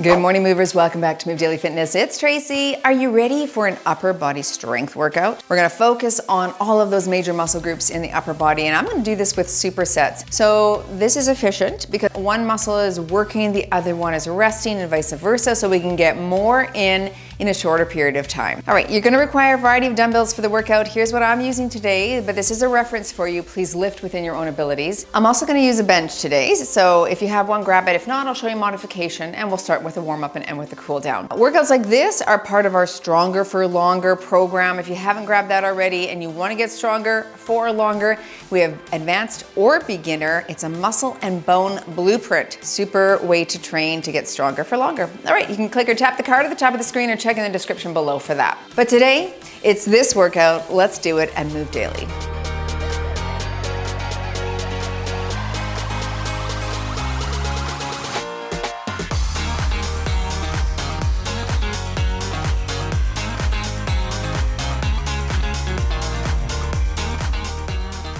Good morning, movers. Welcome back to Move Daily Fitness. It's Tracy. Are you ready for an upper body strength workout? We're going to focus on all of those major muscle groups in the upper body, and I'm going to do this with supersets. So this is efficient because one muscle is working, the other one is resting, and vice versa, so we can get more in a shorter period of time. All right, you're going to require a variety of dumbbells for the workout. Here's what I'm using today, but this is a reference for you. Please lift within your own abilities. I'm also going to use a bench today, so if you have one, grab it. If not, I'll show you modification, and we'll start with a warm-up and end with a cool down. Workouts like this are part of our Stronger for Longer program. If you haven't grabbed that already and you want to get stronger for longer, we have advanced or beginner. It's a muscle and bone blueprint. Super way to train to get stronger for longer. All right, you can click or tap the card at the top of the screen or check in the description below for that. But today, it's this workout. Let's do it and move daily.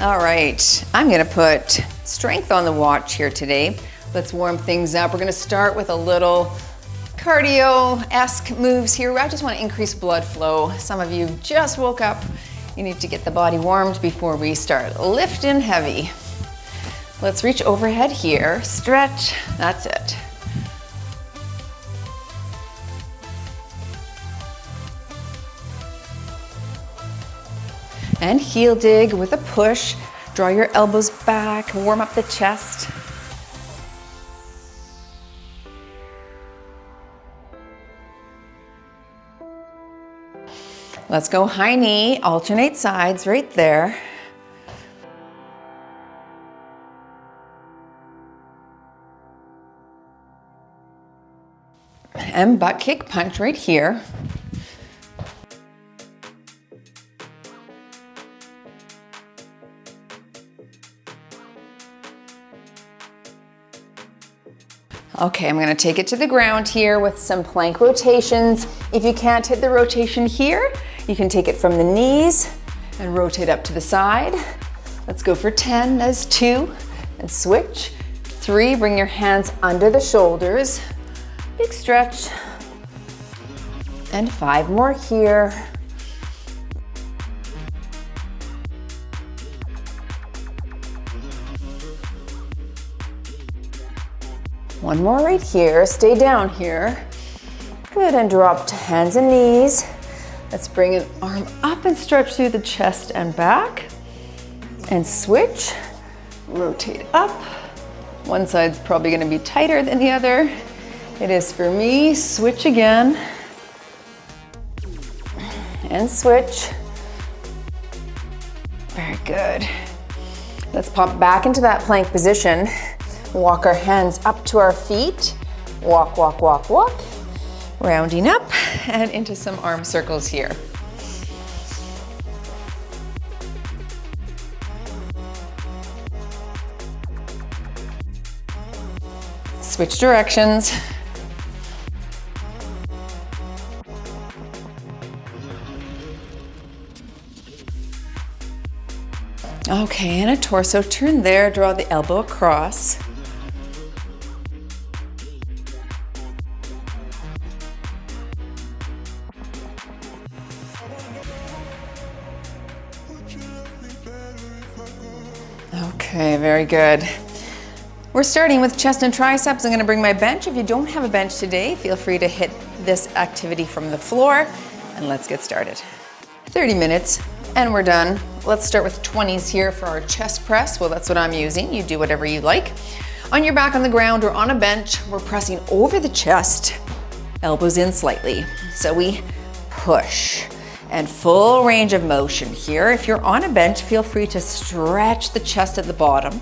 All right, I'm gonna put strength on the watch here today. Let's warm things up. We're gonna start with a little cardio-esque moves here. I just wanna increase blood flow. Some of you just woke up. You need to get the body warmed before we start lifting heavy. Let's reach overhead here, stretch, that's it. And heel dig with a push. Draw your elbows back, warm up the chest. Let's go high knee, alternate sides right there. And butt kick punch right here. Okay, I'm gonna take it to the ground here with some plank rotations. If you can't hit the rotation here, you can take it from the knees and rotate up to the side. Let's go for 10, that's 2, and switch. 3, bring your hands under the shoulders. Big stretch. And 5 more here. One more right here, stay down here. Good, and drop to hands and knees. Let's bring an arm up and stretch through the chest and back. And switch, rotate up. One side's probably gonna be tighter than the other. It is for me, switch again. And switch. Very good. Let's pop back into that plank position. Walk our hands up to our feet. Walk, walk, walk, walk. Rounding up and into some arm circles here. Switch directions. Okay, and a torso turn there, draw the elbow across. Okay, very good. We're starting with chest and triceps. I'm gonna bring my bench. If you don't have a bench today, feel free to hit this activity from the floor, and let's get started. 30 minutes, and we're done. Let's start with 20s here for our chest press. Well, that's what I'm using. You do whatever you like. On your back on the ground or on a bench, we're pressing over the chest, elbows in slightly. So we push. And full range of motion here. If you're on a bench, feel free to stretch the chest at the bottom,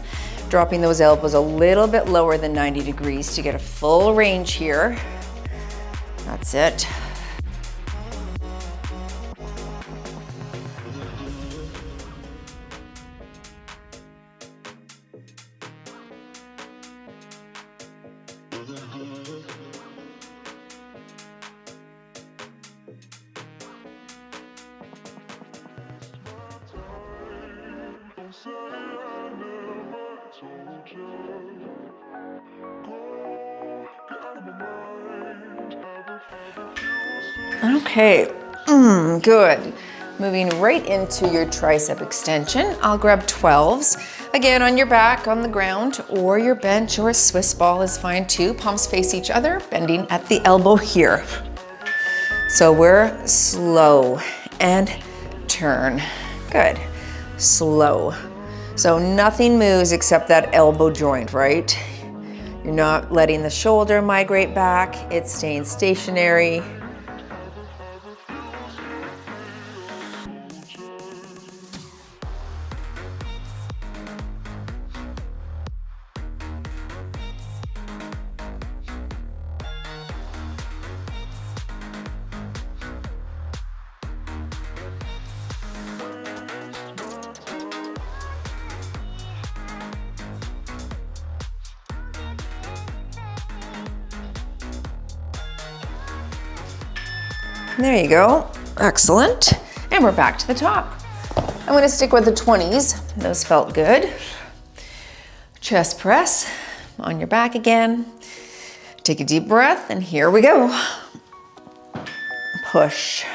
dropping those elbows a little bit lower than 90 degrees to get a full range here. That's it. Say I never told you. Go, get out of my mind. Okay, good. Moving right into your tricep extension. I'll grab 12s. Again, on your back, on the ground, or your bench, or a Swiss ball is fine too. Palms face each other, bending at the elbow here. So we're slow and turn. Good, slow. So nothing moves except that elbow joint, right? You're not letting the shoulder migrate back. It's staying stationary. There you go, excellent. And we're back to the top. I'm gonna stick with the 20s, those felt good. Chest press, on your back again. Take a deep breath, and here we go. Push.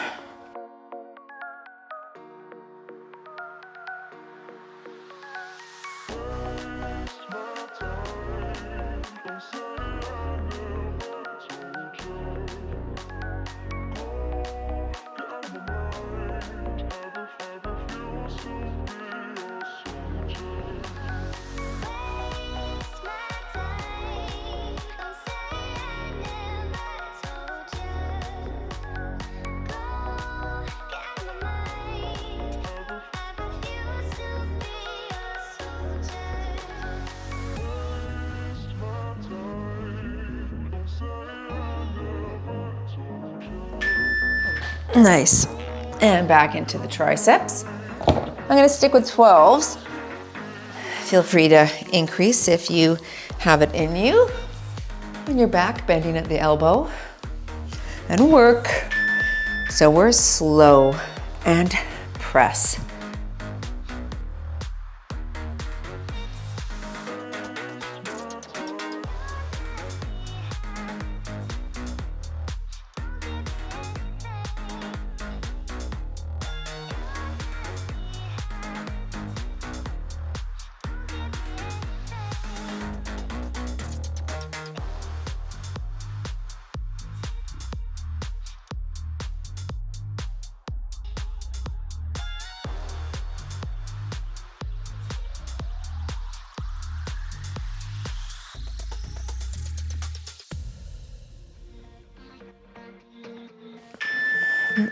Nice. And back into the triceps. I'm gonna stick with 12s. Feel free to increase if you have it in you. On your back, bending at the elbow. And work. So we're slow and press.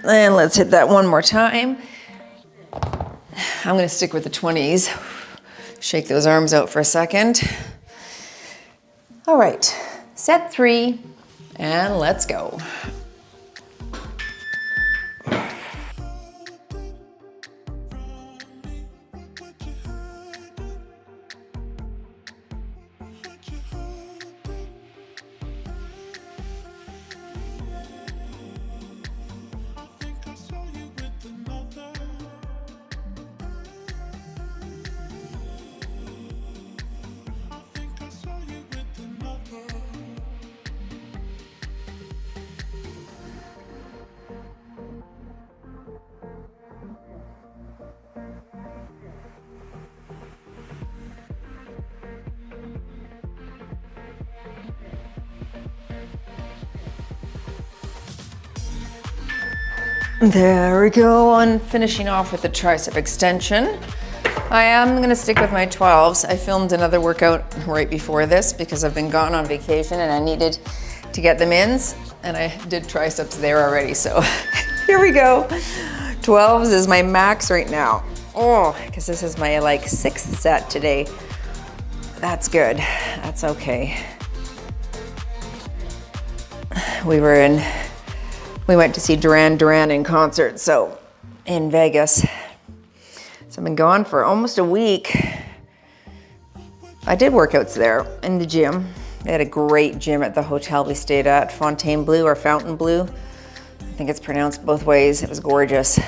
And let's hit that one more time. I'm gonna stick with the 20s. Shake those arms out for a second. All right, set 3, and let's go. There we go, on finishing off with the tricep extension. I am gonna stick with my 12s. I filmed another workout right before this because I've been gone on vacation and I needed to get them in, and I did triceps there already, so here we go. 12s is my max right now. Oh, because this is my like 6th set today. That's good, that's okay. We went to see Duran Duran in concert, so in Vegas. So I've been gone for almost a week. I did workouts there in the gym. They had a great gym at the hotel we stayed at, Fontainebleau or Fontainebleau. I think it's pronounced both ways. It was gorgeous.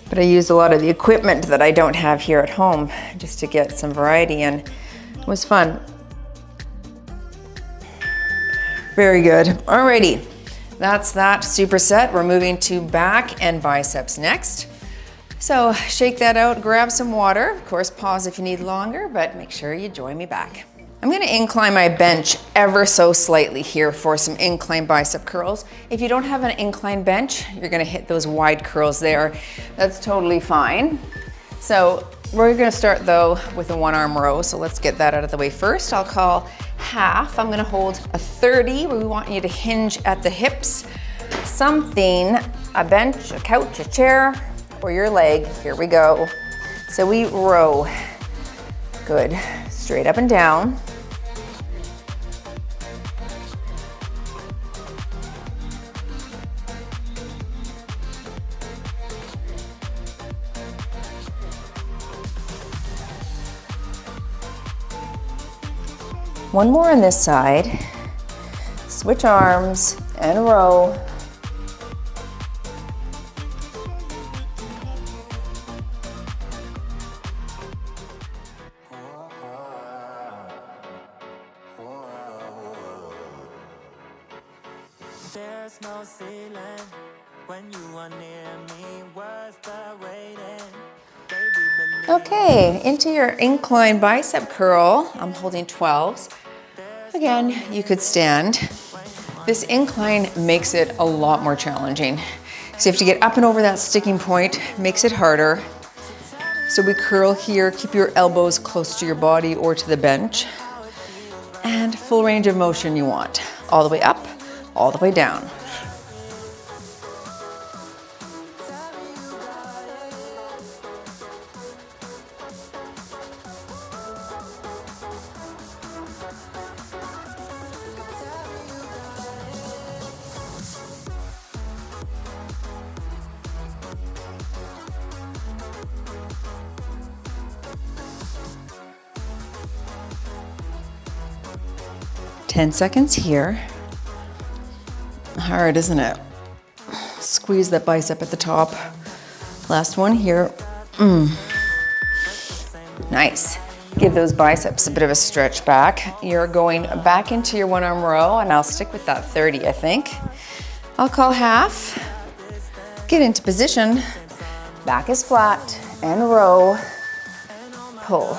But I used a lot of the equipment that I don't have here at home just to get some variety, and it was fun. Very good. Alrighty, that's that superset. We're moving to back and biceps next. So shake that out, grab some water. Of course, pause if you need longer, but make sure you join me back. I'm gonna incline my bench ever so slightly here for some incline bicep curls. If you don't have an incline bench, you're gonna hit those wide curls there. That's totally fine. So we're gonna start though with a one arm row. So let's get that out of the way first. I'll call half. I'm gonna hold a 30. We want you to hinge at the hips. Something, a bench, a couch, a chair, or your leg. Here we go. So we row. Good. Straight up and down. One more on this side. Switch arms and row. There's no ceiling when you are near me. Worth the waiting. Okay, into your incline bicep curl. I'm holding 12s. Again, you could stand. This incline makes it a lot more challenging. So you have to get up and over that sticking point, makes it harder. So we curl here, keep your elbows close to your body or to the bench. And full range of motion you want. All the way up, all the way down. 10 seconds here. Hard, isn't it? Squeeze that bicep at the top. Last one here. Nice. Give those biceps a bit of a stretch back. You're going back into your one arm row, and I'll stick with that 30, I think. I'll call half. Get into position. Back is flat and row. Pull.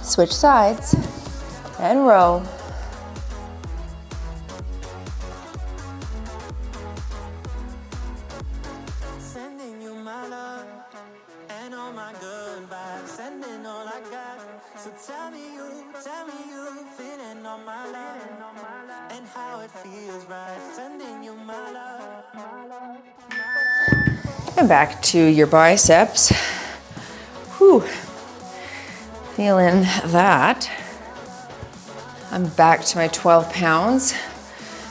Switch sides and row. Sending you my love and all my good vibes, sending all I got. So tell me you feeling on my love and how it feels right. Sending you my love. And back to your biceps. Whew. Feeling that. I'm back to my 12 pounds.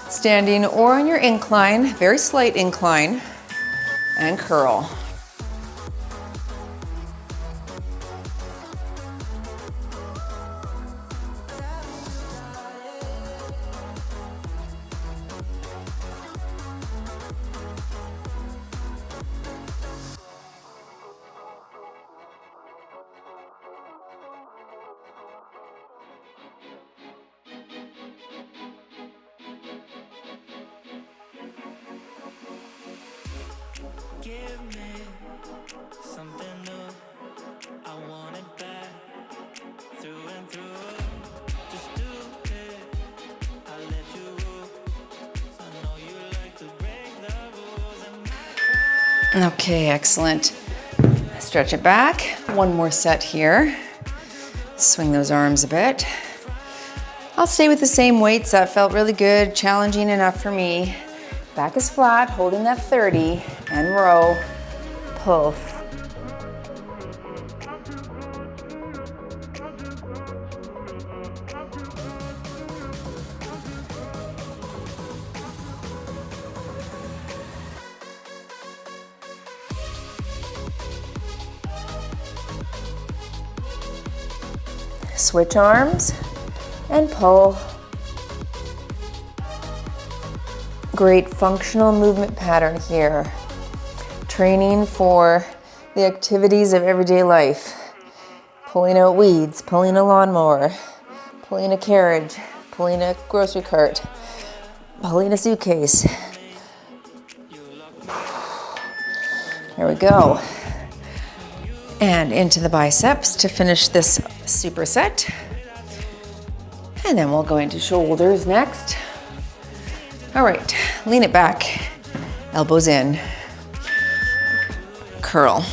Standing or on your incline, very slight incline, and curl. Give me something new. I want it back through and through. Just do it. I'll let you rule. I know you like to break the rules and Okay, excellent. Stretch it back. One more set here. Swing those arms a bit. I'll stay with the same weights. That felt really good, challenging enough for me. Back is flat, holding that 30, and row, pull. Switch arms and pull. Great functional movement pattern here. Training for the activities of everyday life. Pulling out weeds, pulling a lawnmower, pulling a carriage, pulling a grocery cart, pulling a suitcase. There we go. And into the biceps to finish this superset. And then we'll go into shoulders next. All right, lean it back, elbows in, curl.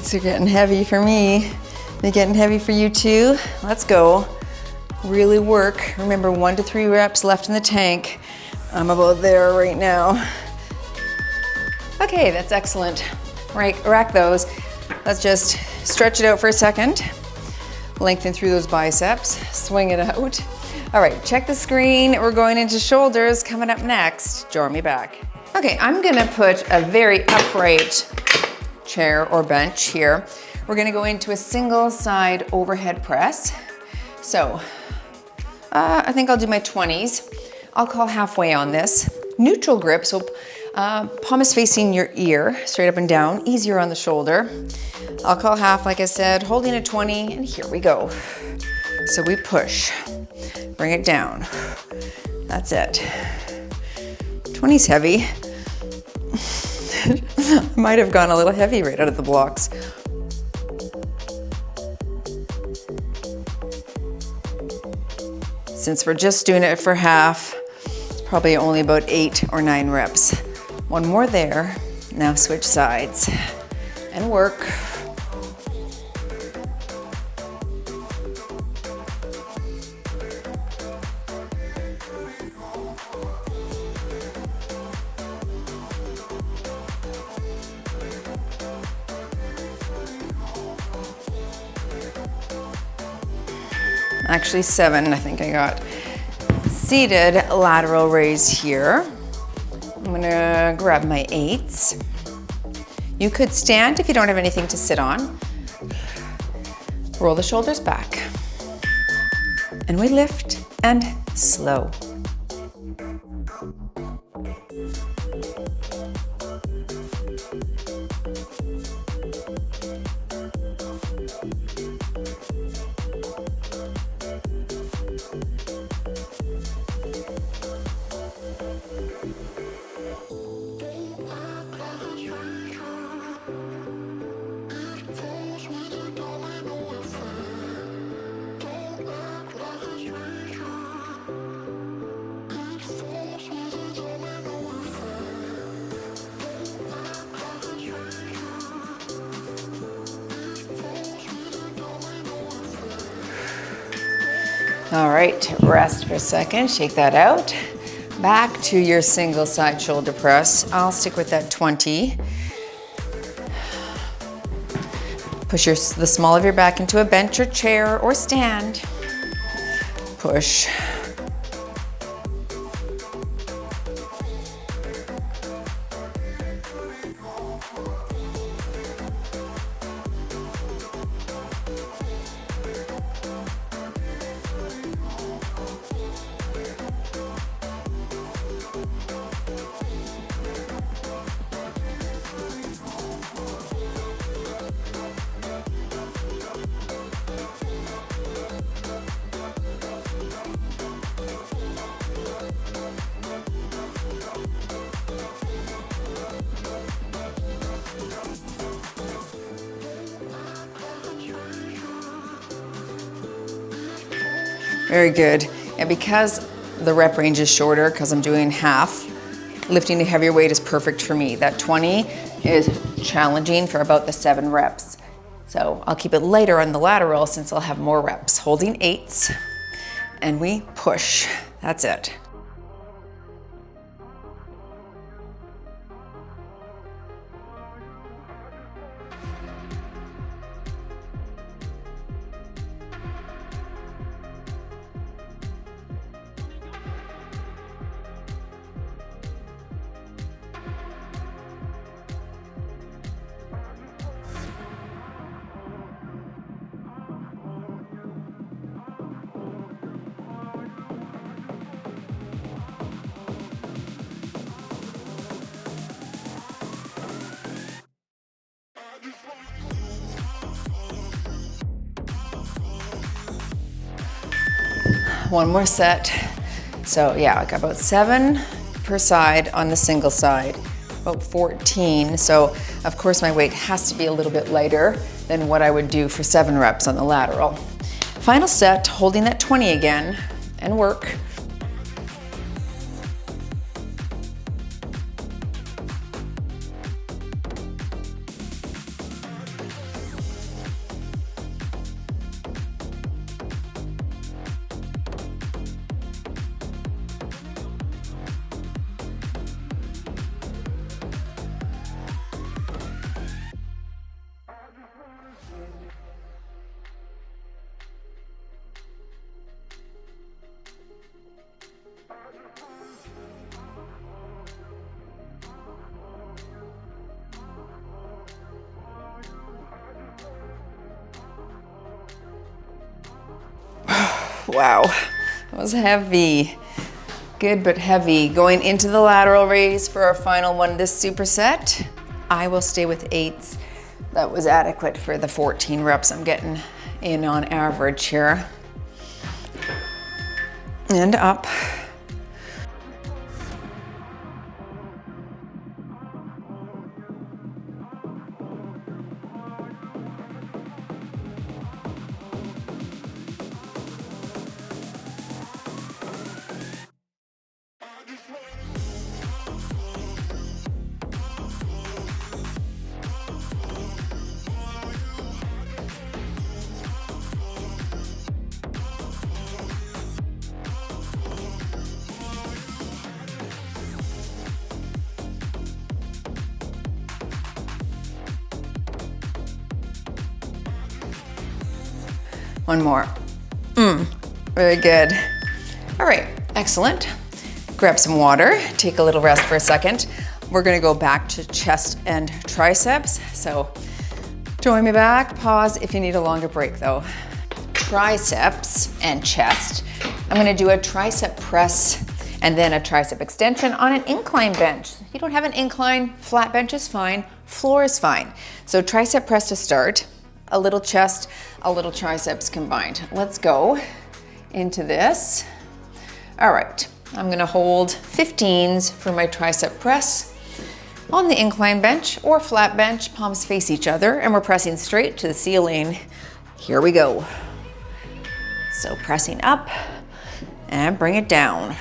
They're getting heavy for me. They're getting heavy for you too. Let's go. Really work. Remember, 1 to 3 reps left in the tank. I'm about there right now. Okay, that's excellent. Right, rack those. Let's just stretch it out for a second. Lengthen through those biceps. Swing it out. All right, check the screen. We're going into shoulders coming up next. Draw me back. Okay, I'm gonna put a very upright chair or bench here. We're gonna go into a single side overhead press. So, I think I'll do my 20s. I'll call halfway on this. Neutral grip, so palm is facing your ear, straight up and down, easier on the shoulder. I'll call half, like I said, holding a 20, and here we go. So we push, bring it down. That's it. 20's heavy. Might have gone a little heavy right out of the blocks. Since we're just doing it for half, it's probably only about 8 or 9 reps. One more there. Now switch sides and work. Actually 7, I think I got. Seated lateral raise here. I'm gonna grab my 8s. You could stand if you don't have anything to sit on. Roll the shoulders back. And we lift and slow. All right, rest for a second, shake that out. Back to your single side shoulder press. I'll stick with that 20. Push the small of your back into a bench or chair or stand. Push. Very good. And because the rep range is shorter, because I'm doing half, lifting the heavier weight is perfect for me. That 20 is challenging for about the 7 reps. So I'll keep it lighter on the lateral since I'll have more reps. Holding 8s, and we push. That's it. One more set. So yeah, I got about 7 per side on the single side, about 14. So of course my weight has to be a little bit lighter than what I would do for 7 reps on the lateral. Final set, holding that 20 again, and work. Wow, that was heavy. Good, but heavy. Going into the lateral raise for our final one, this superset. I will stay with 8s. That was adequate for the 14 reps I'm getting in on average here. And up. One more. Very good. All right, excellent. Grab some water, take a little rest for a second. We're gonna go back to chest and triceps. So join me back, pause if you need a longer break though. Triceps and chest. I'm gonna do a tricep press and then a tricep extension on an incline bench. If you don't have an incline, flat bench is fine, floor is fine. So tricep press to start, a little chest, a little triceps combined. Let's go into this. All right, I'm gonna hold 15s for my tricep press on the incline bench or flat bench, palms face each other, and we're pressing straight to the ceiling. Here we go. So pressing up and bring it down.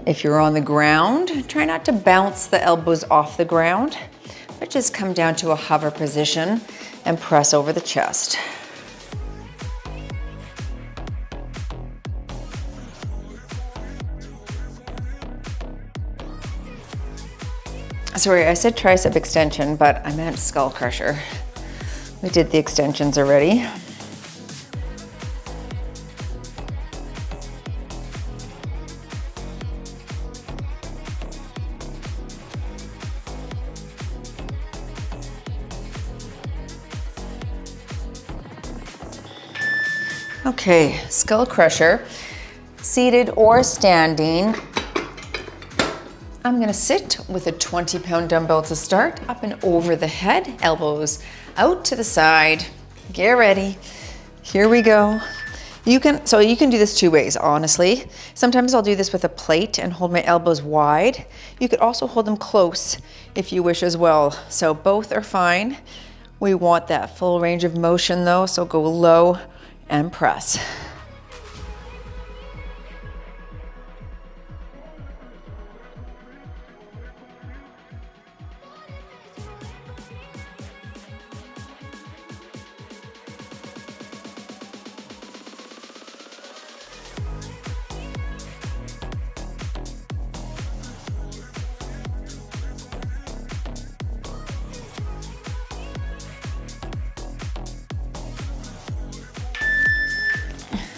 If you're on the ground, try not to bounce the elbows off the ground, but just come down to a hover position and press over the chest. Sorry, I said tricep extension, but I meant skull crusher. We did the extensions already. Okay, skull crusher, seated or standing. I'm gonna sit with a 20-pound dumbbell to start, up and over the head, elbows out to the side. Get ready. Here we go. You can do this 2 ways, honestly. Sometimes I'll do this with a plate and hold my elbows wide. You could also hold them close if you wish as well. So both are fine. We want that full range of motion though, so go low and press.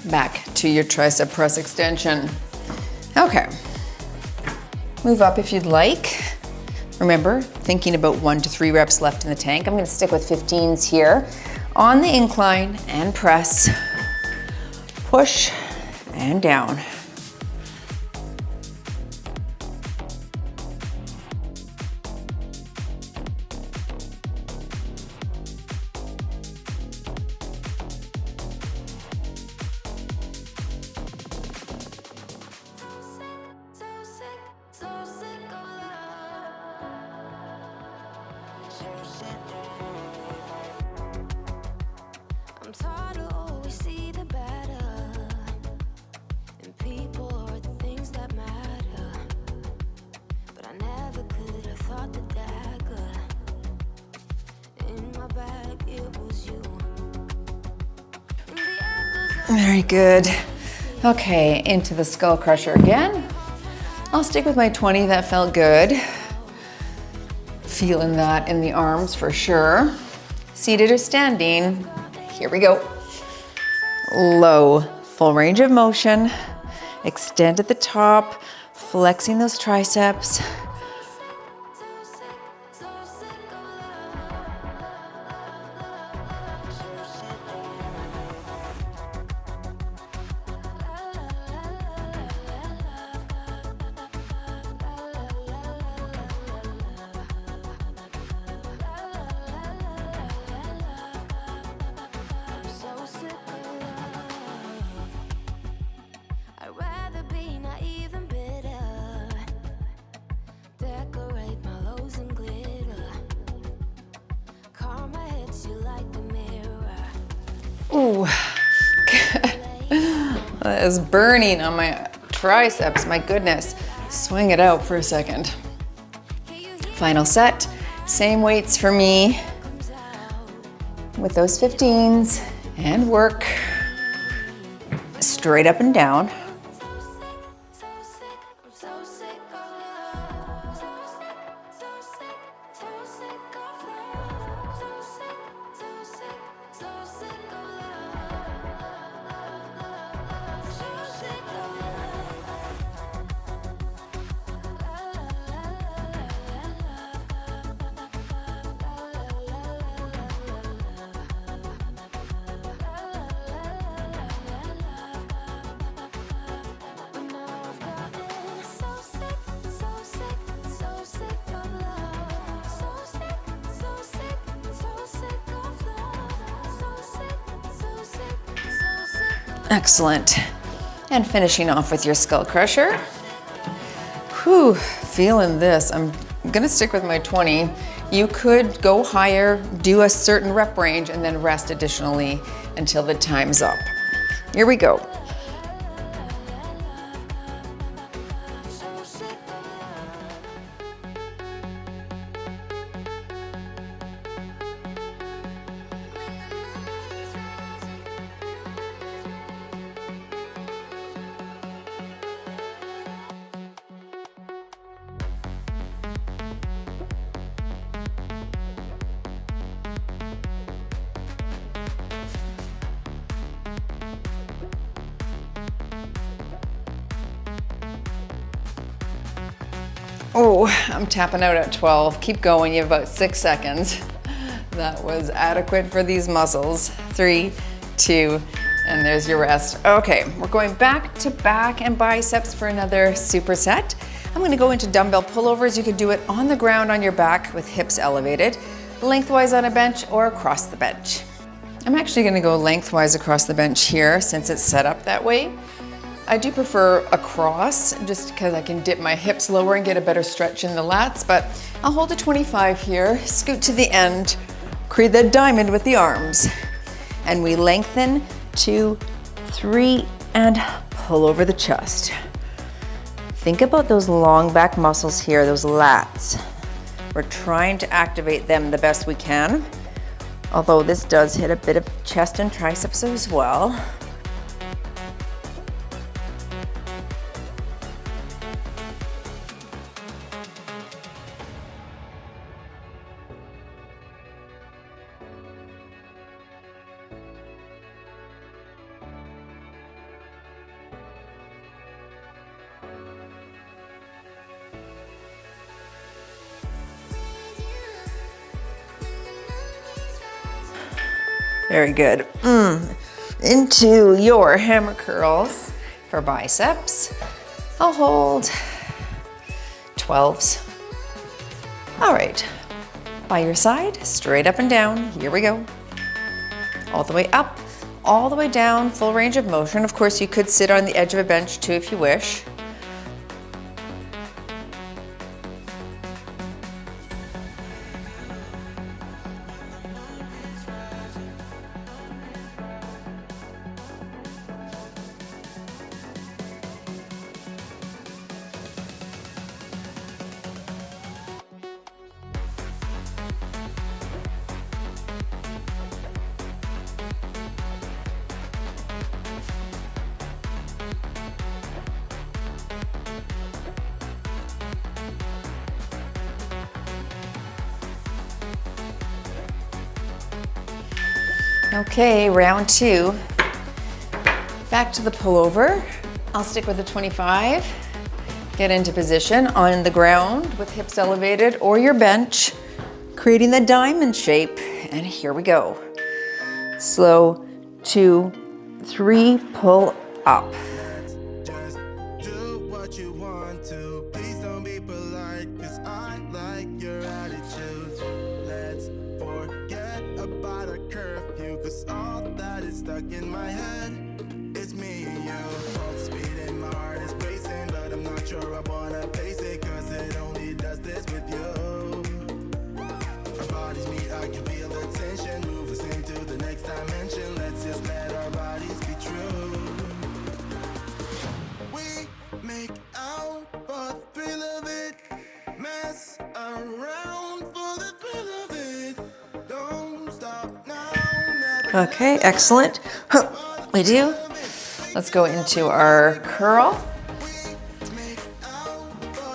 back to your tricep press extension. Okay, move up if you'd like. Remember, thinking about 1 to 3 reps left in the tank. I'm gonna stick with 15s here on the incline and press, push and down. I'm taught to always see the better in people or the things that matter, but I never could have thought the dagger in my bag, it was you. Very good. Okay, into the skull crusher again. I'll stick with my 20, that felt good. Feeling that in the arms for sure. Seated or standing, here we go. Low, full range of motion. Extend at the top, flexing those triceps. Ooh, that is burning on my triceps, my goodness. Swing it out for a second. Final set, same weights for me with those 15s and work straight up and down. Excellent. And finishing off with your skull crusher. Whew, feeling this. I'm gonna stick with my 20. You could go higher, do a certain rep range, and then rest additionally until the time's up. Here we go. Oh, I'm tapping out at 12. Keep going, you have about 6 seconds. That was adequate for these muscles. 3, 2, and there's your rest. Okay, we're going back to back and biceps for another superset. I'm gonna go into dumbbell pullovers. You could do it on the ground on your back with hips elevated, lengthwise on a bench or across the bench. I'm actually gonna go lengthwise across the bench here since it's set up that way. I do prefer across just because I can dip my hips lower and get a better stretch in the lats, but I'll hold a 25 here, scoot to the end, create the diamond with the arms. And we lengthen 2, 3, and pull over the chest. Think about those long back muscles here, those lats. We're trying to activate them the best we can, although this does hit a bit of chest and triceps as well. Very good. Into your hammer curls for biceps. I'll hold 12s. All right, by your side, straight up and down. Here we go. All the way up, all the way down, full range of motion. Of course, you could sit on the edge of a bench too if you wish. Okay, round 2. Back to the pullover. I'll stick with the 25. Get into position on the ground with hips elevated or your bench, creating the diamond shape. And here we go. Slow, 2, 3, pull up. Just do what you want to. Please don't be polite, 'cause I like your attitude. Let's forget about a curfew, 'cause all that is stuck in my head. It's me and you. Both speed and my heart is racing, but I'm not sure I wanna face it, 'cause it only does this with you. Our bodies meet, I can feel the tension. Move us into the next dimension. Let's just let our bodies be true. We make out for the thrill of it. Mess around for the thrill of it. Don't stop now. Never Okay, excellent. We do. Let's go into our curl.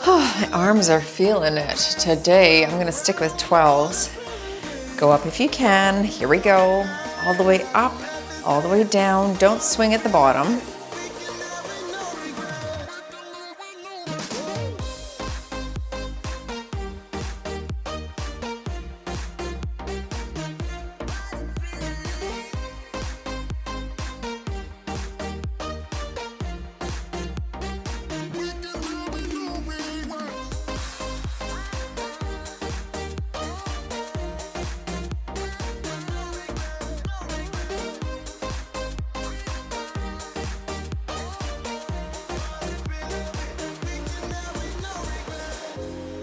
My arms are feeling it. Today, I'm gonna stick with 12s. Go up if you can. Here we go. All the way up, all the way down. Don't swing at the bottom.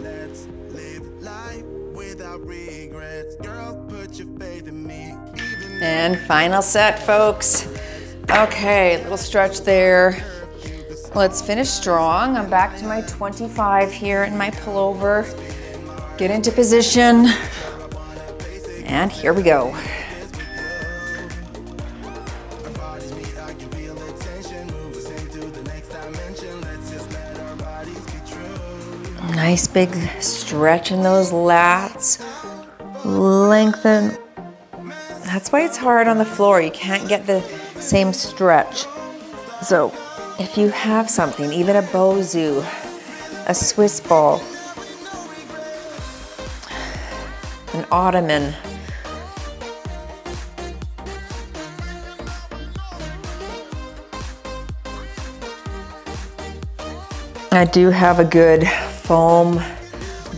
Let's live life without regrets. Girl, put your faith in me. Even And final set, folks. Okay, little stretch there. Let's finish strong. I'm back to my 25 here in my pullover. Get into position. And here we go. our bodies meet, I can feel the tension. Move us into the next dimension. Let's just let our bodies be true. Nice big stretch in those lats. Lengthen. That's why it's hard on the floor. You can't get the same stretch. So if you have something, even a Bozu, a Swiss ball, an ottoman, I do have a good foam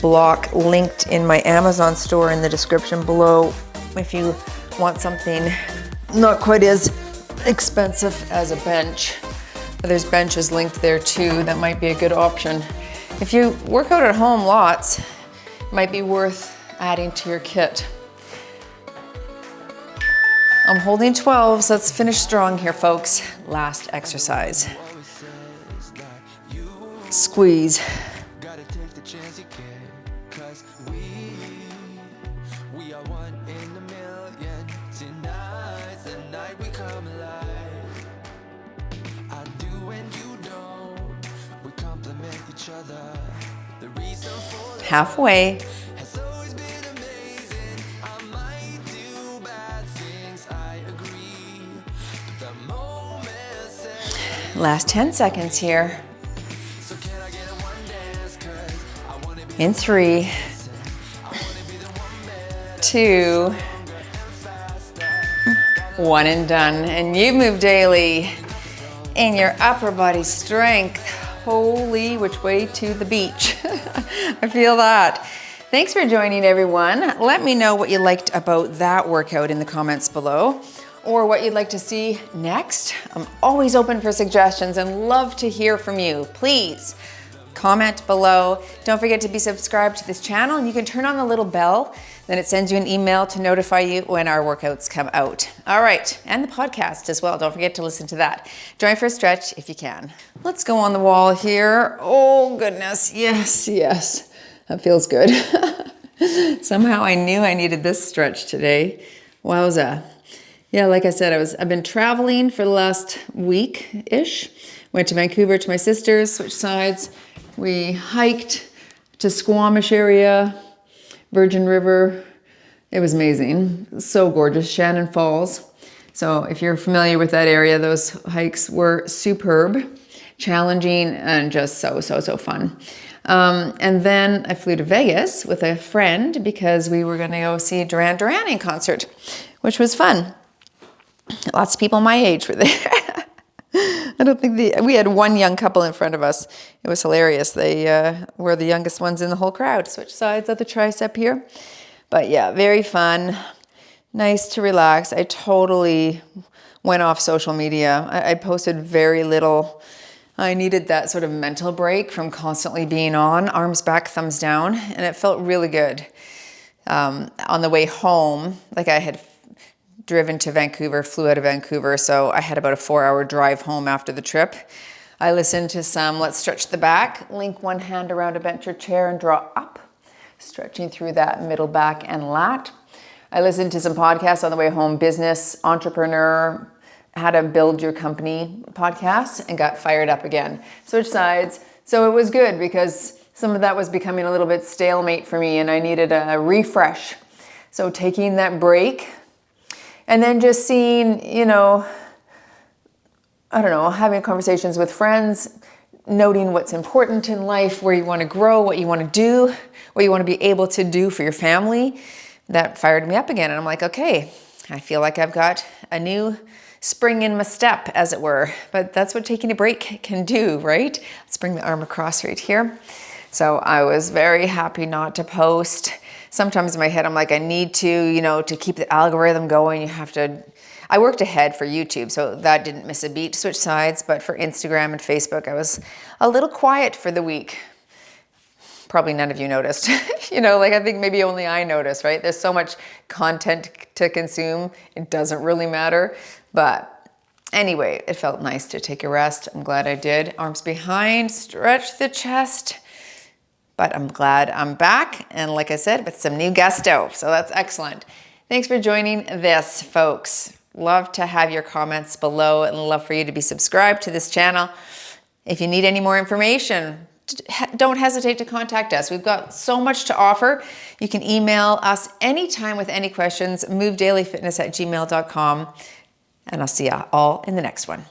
block linked in my Amazon store in the description below if you want something not quite as expensive as a bench. But there's benches linked there too. That might be a good option. If you work out at home lots, it might be worth adding to your kit. I'm holding 12s. Let's finish strong here, folks. Last exercise. Squeeze. Gotta take the chance you get, 'cause we are one in a million. Tonight's the night we come alive. I do and you don't. We complement each other. The reason for Halfway. has always been amazing. I might do bad things, I agree. But the moment says, Last 10 seconds here. so can I get a one dance? 'Cause I wanna be In 3, 2, one and done. And you move daily in your upper body strength. Holy, which way to the beach? I feel that. Thanks for joining, everyone. Let me know what you liked about that workout in the comments below, or what you'd like to see next. I'm always open for suggestions and love to hear from you. Please comment below. Don't forget to be subscribed to this channel, and you can turn on the little bell. Then it sends you an email to notify you when our workouts come out. All right, and the podcast as well. Don't forget to listen to that. Join for a stretch if you can. Let's go on the wall here. Oh goodness, yes, yes. That feels good. Somehow I knew I needed this stretch today. Wowza. Yeah, like I said, I've been traveling for the last week-ish. Went to Vancouver to my sister's, switched sides. We hiked to Squamish area, Virgin River. It was amazing. So gorgeous. Shannon Falls. So if you're familiar with that area, those hikes were superb, challenging, and just so fun. And then I flew to Vegas with a friend because we were going to go see Duran Duran in concert, which was fun. Lots of people my age were there. I don't think we had one young couple in front of us. It was hilarious. They were the youngest ones in the whole crowd. Switch sides at the Tricep here. But yeah, very fun. Nice to relax. I totally went off social media. I posted very little. I needed that sort of mental break from constantly being on, arms back, thumbs down, and it felt really good. On the way home, like I had driven to Vancouver, flew out of Vancouver, so I had about a 4-hour drive home after the trip. I listened to some Let's Stretch the Back, link one hand around a bench or chair and draw up, stretching through that middle back and lat. I listened to some podcasts on the way home, business, entrepreneur, how to build your company podcast, and got fired up again. Switch sides. So it was good because some of that was becoming a little bit stalemate for me and I needed a refresh. So taking that break and then just seeing, having conversations with friends, noting what's important in life, where you want to grow, what you want to do, what you want to be able to do for your family. That fired me up again. And I'm like, okay, I feel like I've got a new spring in my step, as it were. But that's what taking a break can do, right? Let's bring the arm across right here. So I was very happy not to post. Sometimes in my head, I'm like, I need to, to keep the algorithm going, I worked ahead for YouTube, so that didn't miss a beat, switch sides. But for Instagram and Facebook, I was a little quiet for the week. Probably none of you noticed. I think maybe only I noticed, right? There's so much content to consume. It doesn't really matter. But anyway, it felt nice to take a rest. I'm glad I did. Arms behind, stretch the chest. But I'm glad I'm back. And like I said, with some new gusto. So that's excellent. Thanks for joining this, folks. Love to have your comments below and love for you to be subscribed to this channel. If you need any more information, don't hesitate to contact us. We've got so much to offer. You can email us anytime with any questions, movedailyfitness@gmail.com. And I'll see you all in the next one.